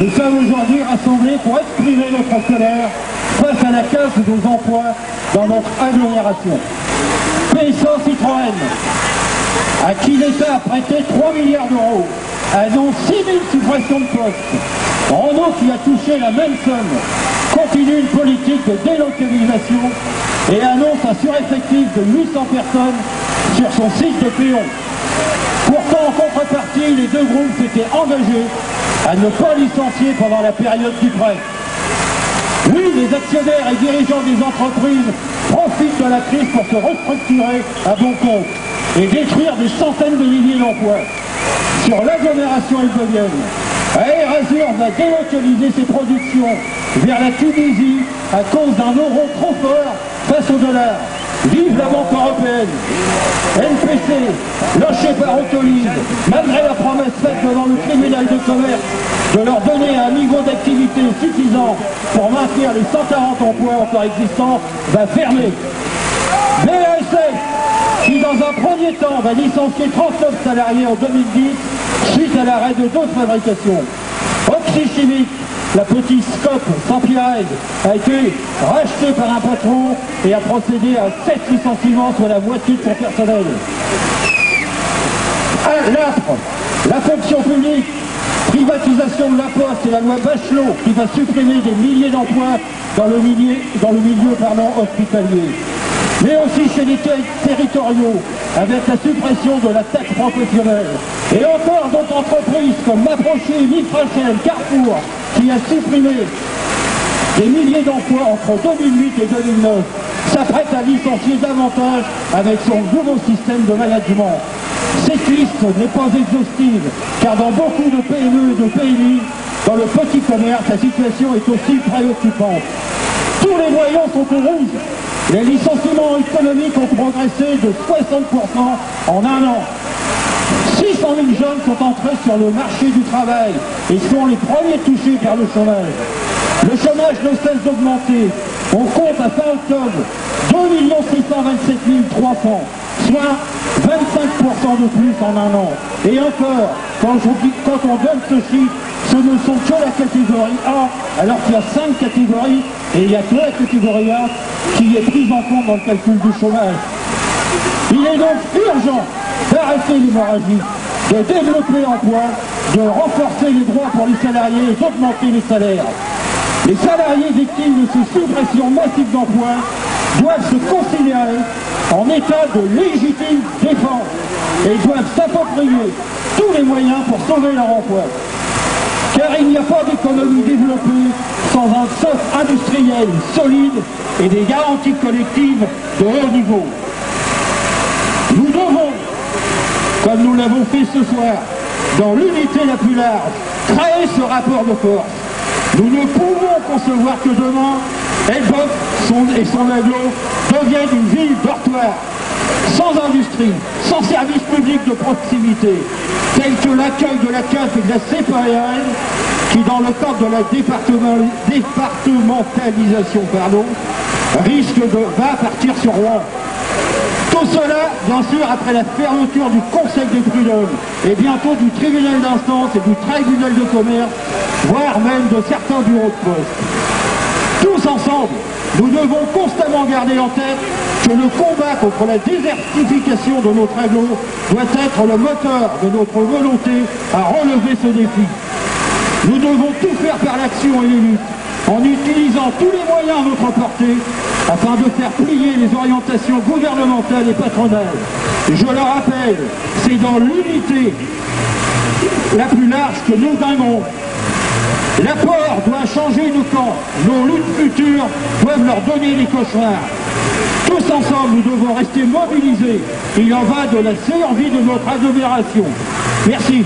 Nous sommes aujourd'hui rassemblés pour exprimer notre colère face à la casse de nos emplois dans notre agglomération. Paysan Citroën, à qui l'État a prêté 3 milliards d'euros, annonce 6 000 suppressions de postes. Renault, qui a touché la même somme, continue une politique de délocalisation et annonce un sureffectif de 800 personnes sur son site de Péon. Pourtant, en contrepartie, les deux groupes s'étaient engagés à ne pas licencier pendant la période du prêt. Oui, les actionnaires et dirigeants des entreprises profitent de la crise pour se restructurer à bon compte et détruire des centaines de milliers d'emplois. Sur l'agglomération elbevienne, Air-Azur va délocaliser ses productions vers la Tunisie à cause d'un euro trop fort face au dollar. Vive la Banque européenne. NPC, lâché par Autolise, malgré la promesse faite devant le tribunal de commerce de leur donner un niveau d'activité suffisant pour maintenir les 140 emplois encore existants, va fermer. BASF, qui dans un premier temps va licencier 39 salariés en 2010 suite à l'arrêt de d'autres fabrications. Oxychimique, la petite Scope Saint-Pierre a été rachetée par un patron et a procédé à 7 licenciements, soit la moitié de son personnel. L'AFRE, la fonction publique, privatisation de la Poste et la loi Bachelot qui va supprimer des milliers d'emplois dans le milieu hospitalier. Mais aussi chez les territoriaux, avec la suppression de la taxe professionnelle. Et encore d'autres entreprises comme Maprocher, Mifrachel, Carrefour, qui a supprimé des milliers d'emplois entre 2008 et 2009, s'apprête à licencier davantage avec son nouveau système de management. Cette liste n'est pas exhaustive, car dans beaucoup de PME et de PMI, dans le petit commerce, la situation est aussi préoccupante. Tous les voyants sont au rouge. Les licenciements économiques ont progressé de 60% en un an. 600 000 jeunes sont entrés sur le marché du travail et sont les premiers touchés par le chômage. Le chômage ne cesse d'augmenter. On compte à fin octobre 2 627 300, soit 25% de plus en un an. Et encore, quand on donne ce chiffre, ce ne sont que la catégorie A, alors qu'il y a 5 catégories, et il n'y a que la catégorie A qui est prise en compte dans le calcul du chômage. Il est donc urgent d'arrêter l'hémorragie, de développer l'emploi, de renforcer les droits pour les salariés et d'augmenter les salaires. Les salariés victimes de ces suppressions massives d'emplois doivent se considérer en état de légitime défense et doivent s'approprier tous les moyens pour sauver leur emploi. Car il n'y a pas d'économie développée sans un socle industriel solide et des garanties collectives de haut niveau. Nous devons, comme nous l'avons fait ce soir, dans l'unité la plus large, créer ce rapport de force. Nous ne pouvons concevoir que demain, Elbeuf et son aglo deviennent une ville dortoir, sans industrie, sans service public de proximité, tel que l'accueil de la CAF et de la CPARL, qui dans le cadre de la départementalisation, va partir sur Rouen. Tout cela, bien sûr, après la fermeture du Conseil des prud'hommes et bientôt du tribunal d'instance et du tribunal de commerce, voire même de certains bureaux de poste. Tous ensemble, nous devons constamment garder en tête que le combat contre la désertification de notre aglo doit être le moteur de notre volonté à relever ce défi. Nous devons tout faire par l'action et les luttes, en utilisant tous les moyens à notre portée, afin de faire plier les orientations gouvernementales et patronales. Je le rappelle, c'est dans l'unité la plus large que nous gagnerons. L'apport doit changer de camp. Nos luttes futures doivent leur donner les cauchemars. Tous ensemble, nous devons rester mobilisés. Il en va de la survie de notre agglomération. Merci.